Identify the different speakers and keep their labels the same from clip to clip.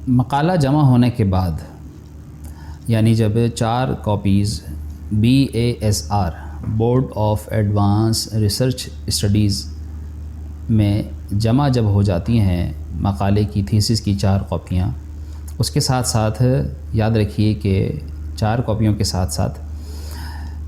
Speaker 1: مقالہ جمع ہونے کے بعد، یعنی جب 4 copies BASR board of advance research studies میں جمع جب ہو جاتی ہیں مقالے کی تھیسس کی 4 کاپیاں، اس کے ساتھ ساتھ یاد رکھیے کہ 4 کاپیوں کے ساتھ ساتھ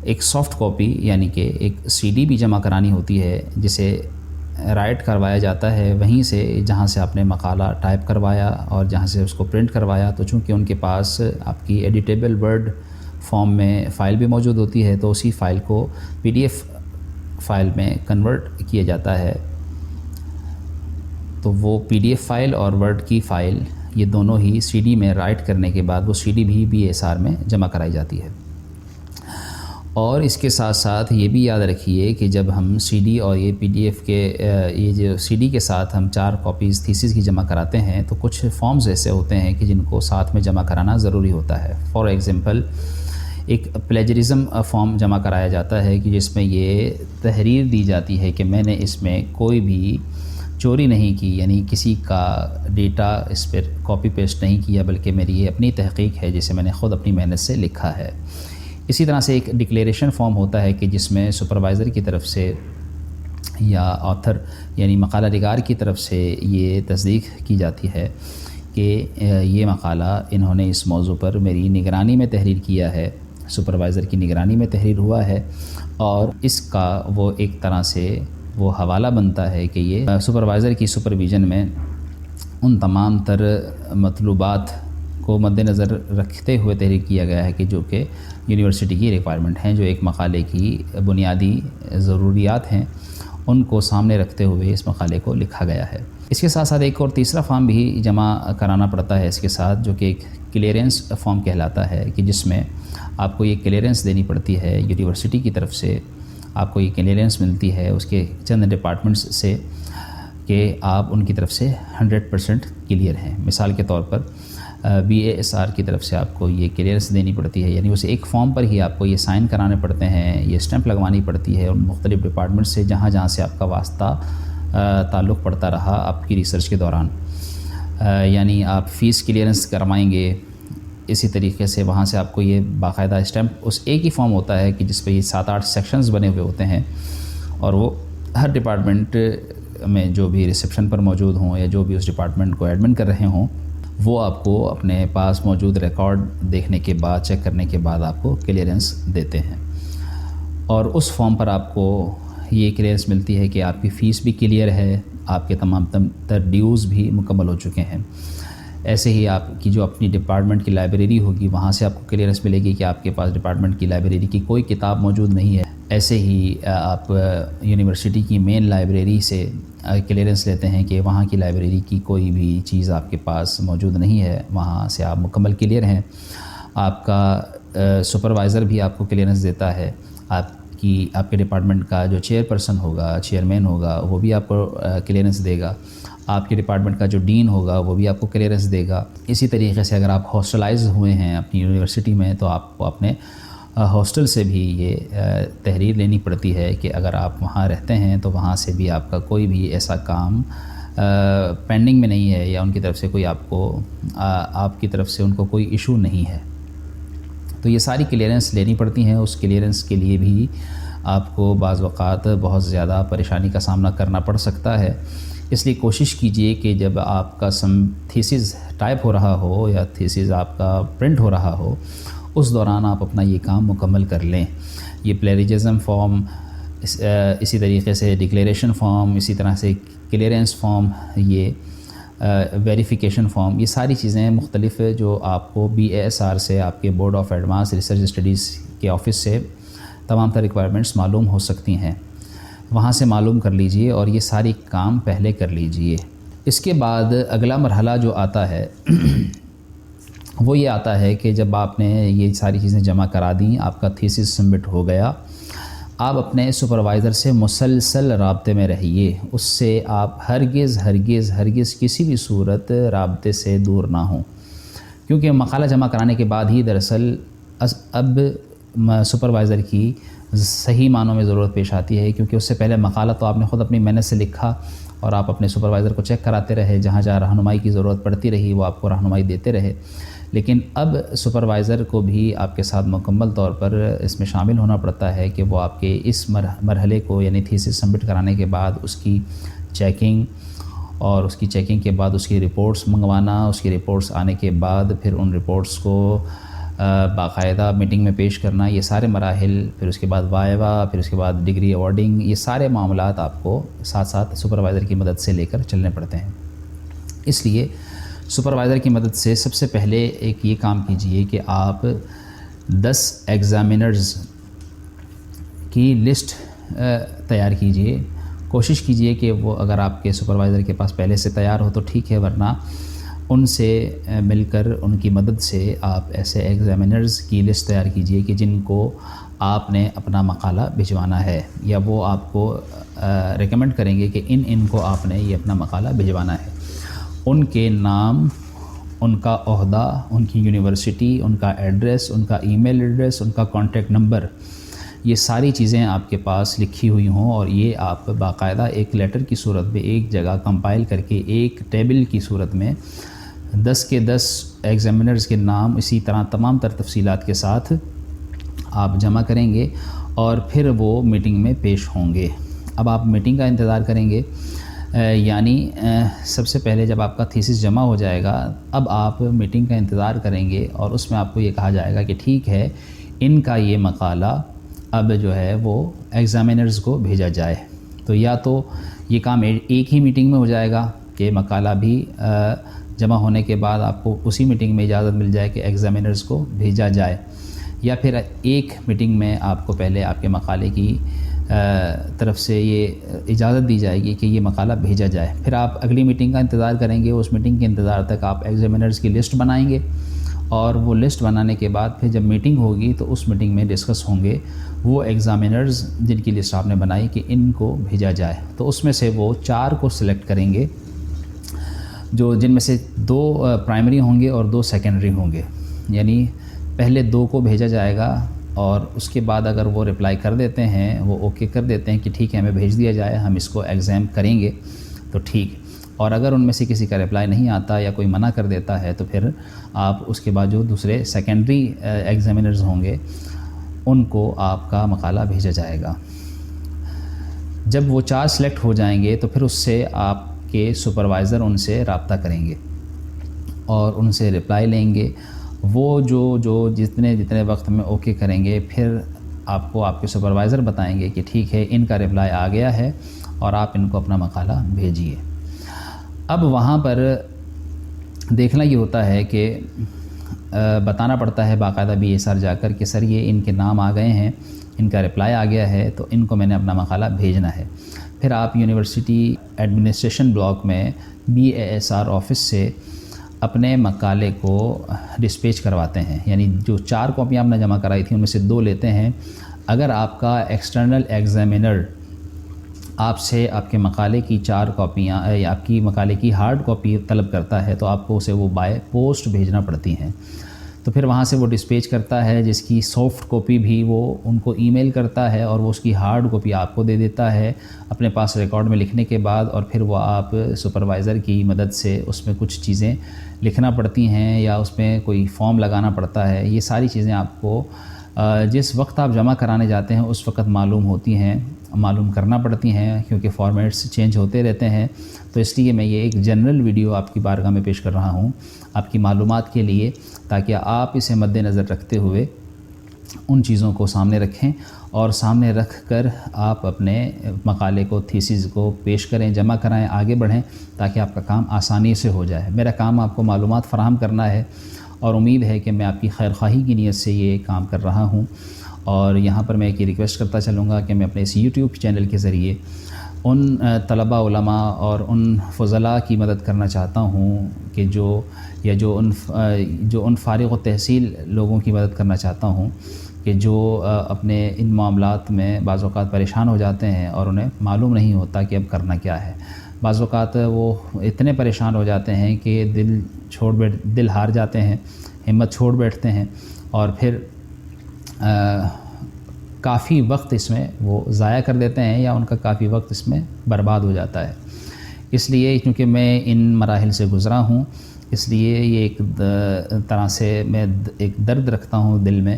Speaker 1: ایک سافٹ کاپی یعنی کہ ایک CD بھی جمع کرانی ہوتی ہے، جسے رائٹ کروایا جاتا ہے وہیں سے جہاں سے آپ نے مقالہ ٹائپ کروایا اور جہاں سے اس کو پرنٹ کروایا۔ تو چونکہ ان کے پاس آپ کی ایڈیٹیبل ورڈ فارم میں فائل بھی موجود ہوتی ہے، تو اسی فائل کو PDF فائل میں کنورٹ کیا جاتا ہے۔ تو وہ PDF فائل اور ورڈ کی فائل یہ دونوں ہی CD میں رائٹ کرنے کے بعد وہ CD بھی BASR میں جمع کرائی جاتی ہے۔ اور اس کے ساتھ ساتھ یہ بھی یاد رکھیے کہ جب ہم CD اور یہ PDF کے یہ جو CD کے ساتھ ہم 4 کاپیز تھیسس کی جمع کراتے ہیں، تو کچھ فارمز ایسے ہوتے ہیں کہ جن کو ساتھ میں جمع کرانا ضروری ہوتا ہے۔ فار ایگزامپل ایک پلیجرزم فارم جمع کرایا جاتا ہے کہ جس میں یہ تحریر دی جاتی ہے کہ میں نے اس میں کوئی بھی چوری نہیں کی، یعنی کسی کا ڈیٹا اس پر کاپی پیسٹ نہیں کیا، بلکہ میری یہ اپنی تحقیق ہے جسے میں نے خود اپنی محنت سے لکھا ہے۔ اسی طرح سے ایک ڈکلیریشن فارم ہوتا ہے کہ جس میں سپروائزر کی طرف سے یا آتھر یعنی مقالہ نگار کی طرف سے یہ تصدیق کی جاتی ہے کہ یہ مقالہ انہوں نے اس موضوع پر میری نگرانی میں تحریر کیا ہے، سپروائزر کی نگرانی میں تحریر ہوا ہے، اور اس کا وہ ایک طرح سے وہ حوالہ بنتا ہے کہ یہ سپروائزر کی سپرویژن میں ان تمام تر مطلوبات کو مد نظر رکھتے ہوئے تحریر کیا گیا ہے کہ جو کہ یونیورسٹی کی ریکوائرمنٹ ہیں، جو ایک مقالے کی بنیادی ضروریات ہیں، ان کو سامنے رکھتے ہوئے اس مقالے کو لکھا گیا ہے۔ اس کے ساتھ ساتھ ایک اور تیسرا فارم بھی جمع کرانا پڑتا ہے اس کے ساتھ، جو کہ ایک کلیئرنس فارم کہلاتا ہے کہ جس میں آپ کو یہ کلیئرنس دینی پڑتی ہے یونیورسٹی کی طرف سے، آپ کو یہ کلیئرنس ملتی ہے اس کے چند ڈپارٹمنٹس سے کہ آپ ان کی طرف سے 100% کلیئر ہیں۔ مثال کے طور پر BASR کی طرف سے آپ کو یہ کلیئرنس دینی پڑتی ہے، یعنی اسے ایک فارم پر ہی آپ کو یہ سائن کرانے پڑتے ہیں، یہ اسٹیمپ لگوانی پڑتی ہے ان مختلف ڈپارٹمنٹ سے جہاں جہاں سے آپ کا واسطہ تعلق پڑتا رہا آپ کی ریسرچ کے دوران۔ یعنی آپ فیس کلیئرنس کروائیں گے، اسی طریقے سے وہاں سے آپ کو یہ باقاعدہ اسٹیمپ اس ایک ہی فارم ہوتا ہے کہ جس پہ یہ 7-8 سیکشنز بنے ہوئے ہوتے ہیں، اور وہ ہر ڈپارٹمنٹ میں جو بھی ریسیپشن پر موجود ہوں یا جو بھی اس ڈپارٹمنٹ کو ایڈمن کر رہے ہوں، وہ آپ کو اپنے پاس موجود ریکارڈ دیکھنے کے بعد چیک کرنے کے بعد آپ کو کلیئرنس دیتے ہیں، اور اس فارم پر آپ کو یہ کلیئرنس ملتی ہے کہ آپ کی فیس بھی کلیئر ہے، آپ کے تمام تر ڈیوز بھی مکمل ہو چکے ہیں۔ ایسے ہی آپ کی جو اپنی ڈپارٹمنٹ کی لائبریری ہوگی وہاں سے آپ کو کلیئرنس ملے گی کہ آپ کے پاس ڈپارٹمنٹ کی لائبریری کی کوئی کتاب موجود نہیں ہے۔ ایسے ہی آپ یونیورسٹی کی مین لائبریری سے کلیئرنس لیتے ہیں کہ وہاں کی لائبریری کی کوئی بھی چیز آپ کے پاس موجود نہیں ہے، وہاں سے آپ مکمل کلیئر ہیں۔ آپ کا سپروائزر بھی آپ کو کلیئرنس دیتا ہے، آپ کے ڈپارٹمنٹ کا جو چیئر پرسن ہوگا، چیئرمین ہوگا، وہ بھی آپ کو کلیئرنس دے گا، آپ کے ڈپارٹمنٹ کا جو ڈین ہوگا وہ بھی آپ کو کلیئرنس دے گا۔ اسی طریقے سے اگر آپ ہاسٹلائز ہوئے ہیں اپنی یونیورسٹی میں تو آپ کو اپنے ہاسٹل سے بھی یہ تحریر لینی پڑتی ہے کہ اگر آپ وہاں رہتے ہیں تو وہاں سے بھی آپ کا کوئی بھی ایسا کام پینڈنگ میں نہیں ہے، یا ان کی طرف سے کوئی آپ کی طرف سے ان کو کوئی ایشو نہیں ہے۔ تو یہ ساری کلیئرنس لینی پڑتی ہیں۔ اس کلیئرنس کے لیے بھی آپ کو بعض اوقات بہت زیادہ پریشانی کا سامنا کرنا پڑ سکتا ہے، اس لیے کوشش کیجئے کہ جب آپ کا تھیسس ٹائپ ہو رہا ہو یا تھیسس آپ کا پرنٹ ہو رہا ہو، اس دوران آپ اپنا یہ کام مکمل کر لیں۔ یہ پلیجرزم فارم، اسی طریقے سے ڈکلیریشن فارم، اسی طرح سے کلیئرنس فارم، یہ ویریفیکیشن فارم، یہ ساری چیزیں مختلف جو آپ کو BASR سے آپ کے board of advance research studies کے آفس سے تمام تر ریکوائرمنٹس معلوم ہو سکتی ہیں، وہاں سے معلوم کر لیجئے اور یہ ساری کام پہلے کر لیجئے۔ اس کے بعد اگلا مرحلہ جو آتا ہے وہ یہ آتا ہے کہ جب آپ نے یہ ساری چیزیں جمع کرا دیں، آپ کا تھیسس سبمٹ ہو گیا، آپ اپنے سپروائزر سے مسلسل رابطے میں رہیے، اس سے آپ ہرگز کسی بھی صورت رابطے سے دور نہ ہوں، کیونکہ مقالہ جمع کرانے کے بعد ہی دراصل اب سپروائزر کی صحیح معنوں میں ضرورت پیش آتی ہے، کیونکہ اس سے پہلے مقالہ تو آپ نے خود اپنی محنت سے لکھا، اور آپ اپنے سپروائزر کو چیک کراتے رہے، جہاں جہاں رہنمائی کی ضرورت پڑتی رہی وہ آپ کو رہنمائی دیتے رہے۔ لیکن اب سپروائزر کو بھی آپ کے ساتھ مکمل طور پر اس میں شامل ہونا پڑتا ہے کہ وہ آپ کے اس مرحلے کو یعنی تھیسس سبمٹ کرانے کے بعد اس کی چیکنگ، اور اس کی چیکنگ کے بعد اس کی رپورٹس منگوانا، اس کی رپورٹس آنے کے بعد پھر ان رپورٹس کو باقاعدہ میٹنگ میں پیش کرنا، یہ سارے مراحل، پھر اس کے بعد وائوا، پھر اس کے بعد ڈگری ایوارڈنگ، یہ سارے معاملات آپ کو ساتھ ساتھ سپروائزر کی مدد سے لے کر چلنے پڑتے ہیں۔ اس لیے سپروائزر کی مدد سے سب سے پہلے ایک یہ کام کیجئے کہ آپ 10 ایگزامینرز کی لسٹ تیار کیجئے۔ کوشش کیجئے کہ وہ اگر آپ کے سپروائزر کے پاس پہلے سے تیار ہو تو ٹھیک ہے، ورنہ ان سے مل کر ان کی مدد سے آپ ایسے ایگزامینرز کی لسٹ تیار کیجئے کہ جن کو آپ نے اپنا مقالہ بھجوانا ہے، یا وہ آپ کو ریکمنڈ کریں گے کہ ان کو آپ نے یہ اپنا مقالہ بھجوانا ہے۔ ان کے نام، ان کا عہدہ، ان کی یونیورسٹی، ان کا ایڈریس، ان کا ای میل ایڈریس، ان کا کانٹیکٹ نمبر، یہ ساری چیزیں آپ کے پاس لکھی ہوئی ہوں، اور یہ آپ باقاعدہ ایک لیٹر کی صورت میں ایک جگہ کمپائل کر کے ایک ٹیبل کی صورت میں 10 کے 10 ایگزامینرز کے نام اسی طرح تمام تر تفصیلات کے ساتھ آپ جمع کریں گے، اور پھر وہ میٹنگ میں پیش ہوں گے۔ اب آپ میٹنگ کا انتظار کریں گے، یعنی سب سے پہلے جب آپ کا تھیسس جمع ہو جائے گا اب آپ میٹنگ کا انتظار کریں گے، اور اس میں آپ کو یہ کہا جائے گا کہ ٹھیک ہے، ان کا یہ مقالہ اب جو ہے وہ ایگزامینرز کو بھیجا جائے۔ تو یا تو یہ کام ایک ہی میٹنگ میں ہو جائے گا کہ مقالہ بھی جمع ہونے کے بعد آپ کو اسی میٹنگ میں اجازت مل جائے کہ ایگزامینرز کو بھیجا جائے، یا پھر ایک میٹنگ میں آپ کو پہلے آپ کے مقالے کی طرف سے یہ اجازت دی جائے گی کہ یہ مقالہ بھیجا جائے، پھر آپ اگلی میٹنگ کا انتظار کریں گے۔ اس میٹنگ کے انتظار تک آپ ایگزامینرز کی لسٹ بنائیں گے، اور وہ لسٹ بنانے کے بعد پھر جب میٹنگ ہوگی تو اس میٹنگ میں ڈسکس ہوں گے وہ ایگزامینرز جن کی لسٹ آپ نے بنائی کہ ان کو بھیجا جائے۔ تو اس میں سے وہ 4 کو سلیکٹ کریں گے، جن میں سے 2 پرائمری ہوں گے اور 2 سیکنڈری ہوں گے، یعنی پہلے 2 کو بھیجا جائے گا، اور اس کے بعد اگر وہ رپلائی کر دیتے ہیں، وہ اوکے کر دیتے ہیں کہ ٹھیک ہے ہمیں بھیج دیا جائے، ہم اس کو ایگزام کریں گے، تو ٹھیک۔ اور اگر ان میں سے کسی کا رپلائی نہیں آتا یا کوئی منع کر دیتا ہے تو پھر آپ اس کے بعد جو دوسرے سیکنڈری ایگزامینرز ہوں گے ان کو آپ کا مقالہ بھیجا جائے گا۔ جب وہ 4 سلیکٹ ہو جائیں گے تو پھر اس سے آپ کے سپروائزر ان سے رابطہ کریں گے اور ان سے رپلائی لیں گے۔ وہ جو جتنے وقت میں اوکے کریں گے، پھر آپ کو آپ کے سپروائزر بتائیں گے کہ ٹھیک ہے ان کا رپلائی آ گیا ہے اور آپ ان کو اپنا مقالہ بھیجیے۔ اب وہاں پر دیکھنا یہ ہوتا ہے کہ بتانا پڑتا ہے باقاعدہ BSR جا کر کہ سر یہ ان کے نام آ گئے ہیں، ان کا رپلائی آ گیا ہے، تو ان کو میں نے اپنا مقالہ بھیجنا ہے۔ پھر آپ یونیورسٹی ایڈمنسٹریشن بلاک میں BASR آفس سے اپنے مقالے کو ڈسپیچ کرواتے ہیں، یعنی جو 4 کاپیاں آپ نے جمع کرائی تھیں ان میں سے 2 لیتے ہیں۔ اگر آپ کا ایکسٹرنل ایگزامینر آپ سے آپ کے مقالے کی 4 کاپیاں یا آپ کی مقالے کی ہارڈ کاپی طلب کرتا ہے تو آپ کو اسے وہ بائی پوسٹ بھیجنا پڑتی ہیں، تو پھر وہاں سے وہ ڈسپیچ کرتا ہے، جس کی سافٹ کاپی بھی وہ ان کو ای میل کرتا ہے اور وہ اس کی ہارڈ کاپی آپ کو دے دیتا ہے اپنے پاس ریکارڈ میں لکھنے کے بعد، اور پھر وہ آپ سپروائزر کی مدد سے اس میں کچھ چیزیں لکھنا پڑتی ہیں یا اس میں کوئی فارم لگانا پڑتا ہے۔ یہ ساری چیزیں آپ کو جس وقت آپ جمع کرانے جاتے ہیں اس وقت معلوم کرنا پڑتی ہیں، کیونکہ فارمیٹس چینج ہوتے رہتے ہیں۔ تو اس لیے میں یہ ایک جنرل ویڈیو آپ کی بارگاہ میں پیش کر رہا ہوں آپ کی معلومات کے لیے، تاکہ آپ اسے مد نظر رکھتے ہوئے ان چیزوں کو سامنے رکھیں اور سامنے رکھ کر آپ اپنے مقالے کو، تھیسس کو پیش کریں، جمع کرائیں، آگے بڑھیں، تاکہ آپ کا کام آسانی سے ہو جائے۔ میرا کام آپ کو معلومات فراہم کرنا ہے، اور امید ہے کہ میں آپ کی خیر خواہی کی نیت سے یہ کام کر رہا ہوں۔ اور یہاں پر میں ایک ریکویسٹ کرتا چلوں گا کہ میں اپنے اس یوٹیوب چینل کے ذریعے ان طلباء، علماء اور ان فضلاء کی مدد کرنا چاہتا ہوں کہ جو ان فارغ التحصیل لوگوں کی مدد کرنا چاہتا ہوں کہ جو اپنے ان معاملات میں بعض اوقات پریشان ہو جاتے ہیں اور انہیں معلوم نہیں ہوتا کہ اب کرنا کیا ہے۔ بعض اوقات وہ اتنے پریشان ہو جاتے ہیں کہ دل ہار جاتے ہیں، ہمت چھوڑ بیٹھتے ہیں، اور پھر کافی وقت اس میں وہ ضائع کر دیتے ہیں، یا ان کا کافی وقت اس میں برباد ہو جاتا ہے۔ اس لیے کیونکہ میں ان مراحل سے گزرا ہوں، اس لیے یہ ایک طرح سے میں ایک درد رکھتا ہوں دل میں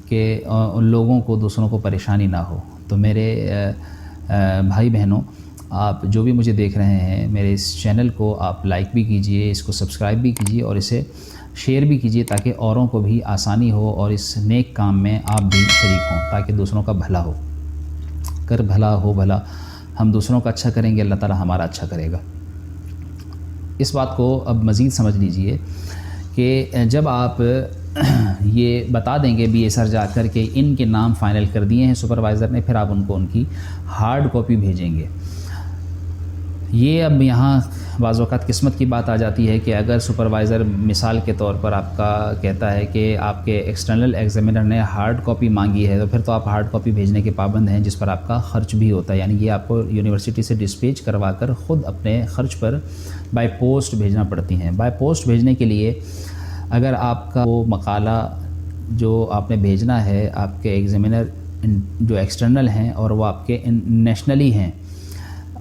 Speaker 1: کہ ان لوگوں کو، دوسروں کو پریشانی نہ ہو۔ تو میرے بھائی بہنوں، آپ جو بھی مجھے دیکھ رہے ہیں، میرے اس چینل کو آپ لائک بھی کیجئے، اس کو سبسکرائب بھی کیجئے اور اسے شیئر بھی کیجئے تاکہ اوروں کو بھی آسانی ہو اور اس نیک کام میں آپ بھی شریک ہوں، تاکہ دوسروں کا بھلا ہو۔ کر بھلا ہو بھلا، ہم دوسروں کا اچھا کریں گے، اللہ تعالی ہمارا اچھا کرے گا۔ اس بات کو اب مزید سمجھ لیجئے کہ جب آپ یہ بتا دیں گے BSR جا کر کے ان کے نام فائنل کر دیے ہیں سپروائزر نے، پھر آپ ان کو ان کی ہارڈ کاپی بھیجیں گے۔ یہ اب یہاں بعض اوقات قسمت کی بات آ جاتی ہے کہ اگر سپروائزر مثال کے طور پر آپ کا کہتا ہے کہ آپ کے ایکسٹرنل ایگزامینر نے ہارڈ کاپی مانگی ہے، تو پھر تو آپ ہارڈ کاپی بھیجنے کے پابند ہیں، جس پر آپ کا خرچ بھی ہوتا ہے، یعنی یہ آپ کو یونیورسٹی سے ڈسپیچ کروا کر خود اپنے خرچ پر بائی پوسٹ بھیجنا پڑتی ہیں۔ بائی پوسٹ بھیجنے کے لیے اگر آپ کا وہ مقالہ جو آپ نے بھیجنا ہے، آپ کے ایگزامینر جو ایکسٹرنل ہیں اور وہ آپ کے نیشنلی ہیں،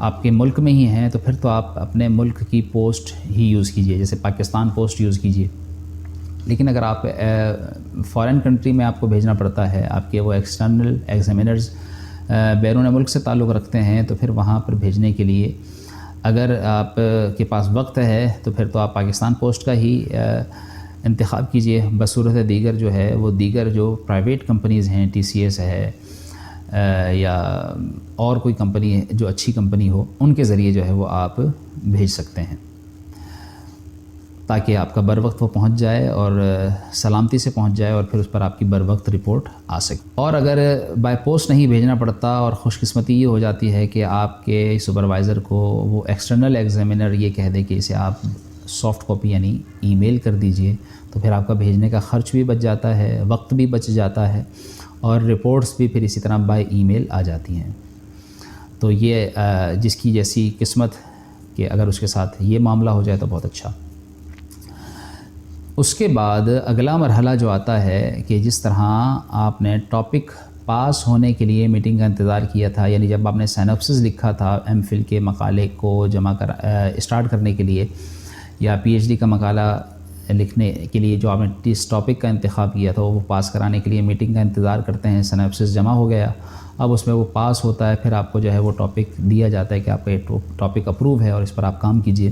Speaker 1: آپ کے ملک میں ہی ہیں، تو پھر تو آپ اپنے ملک کی پوسٹ ہی یوز کیجئے، جیسے پاکستان پوسٹ یوز کیجئے۔ لیکن اگر آپ فارن کنٹری میں آپ کو بھیجنا پڑتا ہے، آپ کے وہ ایکسٹرنل ایگزامینرز بیرون ملک سے تعلق رکھتے ہیں، تو پھر وہاں پر بھیجنے کے لیے اگر آپ کے پاس وقت ہے تو پھر تو آپ پاکستان پوسٹ کا ہی انتخاب کیجئے، بصورت دیگر جو ہے وہ دیگر جو پرائیویٹ کمپنیز ہیں، TCS ہے یا اور کوئی کمپنی جو اچھی کمپنی ہو، ان کے ذریعے جو ہے وہ آپ بھیج سکتے ہیں، تاکہ آپ کا بر وقت وہ پہنچ جائے اور سلامتی سے پہنچ جائے اور پھر اس پر آپ کی بر وقت رپورٹ آ سکے۔ اور اگر بائی پوسٹ نہیں بھیجنا پڑتا اور خوش قسمتی یہ ہو جاتی ہے کہ آپ کے سپروائزر کو وہ ایکسٹرنل ایگزامینر یہ کہہ دے کہ اسے آپ سافٹ کاپی یعنی ای میل کر دیجئے، تو پھر آپ کا بھیجنے کا خرچ بھی بچ جاتا ہے، وقت بھی بچ جاتا ہے اور رپورٹس بھی پھر اسی طرح بائی ای میل آ جاتی ہیں۔ تو یہ جس کی جیسی قسمت کہ اگر اس کے ساتھ یہ معاملہ ہو جائے تو بہت اچھا۔ اس کے بعد اگلا مرحلہ جو آتا ہے کہ جس طرح آپ نے ٹاپک پاس ہونے کے لیے میٹنگ کا انتظار کیا تھا، یعنی جب آپ نے سینپسس لکھا تھا MPhil کے مقالے کو جمع اسٹارٹ کرنے کے لیے، یا PhD کا مقالہ لکھنے کے لیے جو آپ نے اس ٹاپک کا انتخاب کیا تھا وہ پاس کرانے کے لیے میٹنگ کا انتظار کرتے ہیں، سینپسس جمع ہو گیا، اب اس میں وہ پاس ہوتا ہے، پھر آپ کو جو ہے وہ ٹاپک دیا جاتا ہے کہ آپ کا یہ ٹاپک اپروو ہے اور اس پر آپ کام کیجئے۔